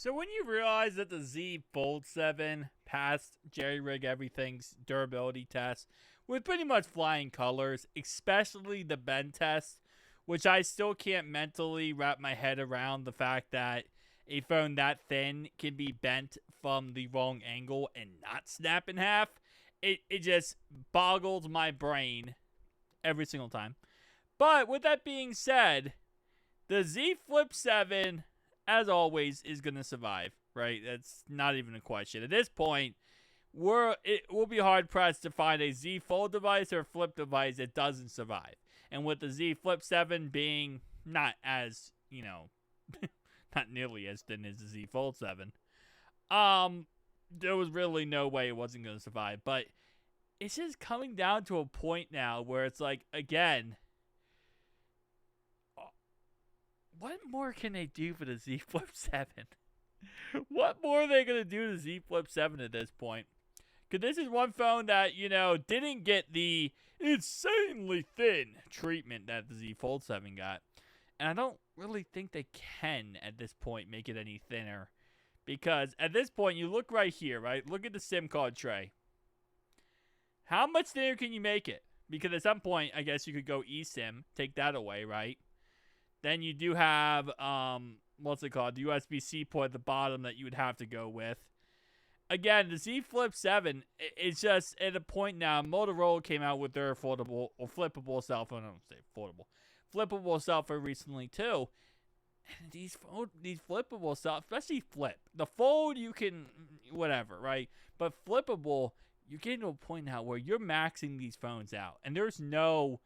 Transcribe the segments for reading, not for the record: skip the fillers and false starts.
So when you realize that the Z Fold 7 passed Jerry Rig Everything's durability test with pretty much flying colors, especially the bend test, which I still can't mentally wrap my head around the fact that a phone that thin can be bent from the wrong angle and not snap in half. It just boggles my brain every single time. But with that being said, the Z Flip 7, as always, is going to survive, right? That's not even a question. At this point, it will be hard-pressed to find a Z Fold device or Flip device that doesn't survive. And with the Z Flip 7 being not as, not nearly as thin as the Z Fold 7, there was really no way it wasn't going to survive. But it's just coming down to a point now where it's like, again, what more can they do for the Z Flip 7? What more are they going to do to the Z Flip 7 at this point? Because this is one phone that, didn't get the insanely thin treatment that the Z Fold 7 got. And I don't really think they can, at this point, make it any thinner. Because at this point, you look right here, right? Look at the SIM card tray. How much thinner can you make it? Because at some point, I guess you could go eSIM, take that away, right? Then you do have, what's it called? The USB-C port at the bottom that you would have to go with. Again, the Z Flip 7, it's just at a point now. Motorola came out with their foldable or flippable cell phone. I don't say foldable. Flippable cell phone recently, too. And these flippable cell, especially Flip. The Fold, you can, whatever, right? But flippable, you're getting to a point now where you're maxing these phones out. And there's no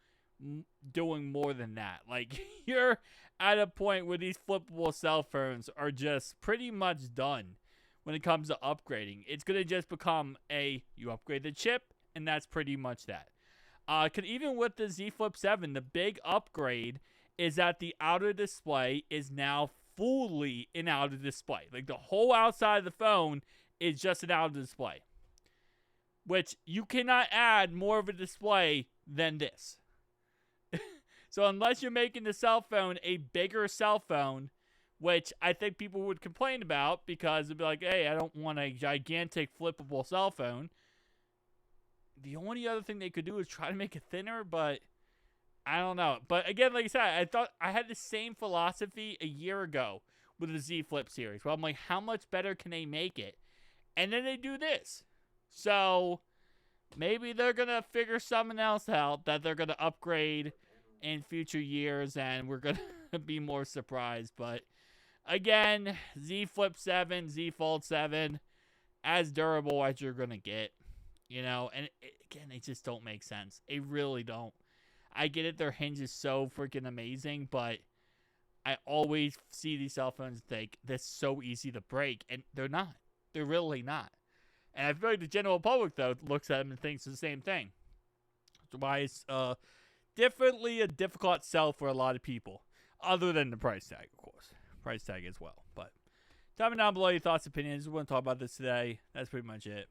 doing more than that. Like, you're at a point where these flippable cell phones are just pretty much done when it comes to upgrading. It's going to just become you upgrade the chip, and that's pretty much that. Even with the Z Flip 7, the big upgrade is that the outer display is now fully an outer display. Like, the whole outside of the phone is just an outer display, which you cannot add more of a display than this. So unless you're making the cell phone a bigger cell phone, which I think people would complain about because they'd be like, hey, I don't want a gigantic flippable cell phone. The only other thing they could do is try to make it thinner, but I don't know. But again, like I said, I thought I had the same philosophy a year ago with the Z Flip series, where I'm like, how much better can they make it? And then they do this. So maybe they're going to figure something else out that they're going to upgrade in future years, and we're going to be more surprised. But again, Z Flip 7, Z Fold 7, as durable as you're going to get, and again, they just don't make sense. They really don't. I get it, their hinge is so freaking amazing, but I always see these cell phones and think, that's so easy to break, and they're not. They're really not. And I feel like the general public, though, looks at them and thinks the same thing. That's why it's definitely a difficult sell for a lot of people, other than the price tag, of course. Price tag as well. But tell me down below your thoughts, opinions. We want to talk about this today. That's pretty much it.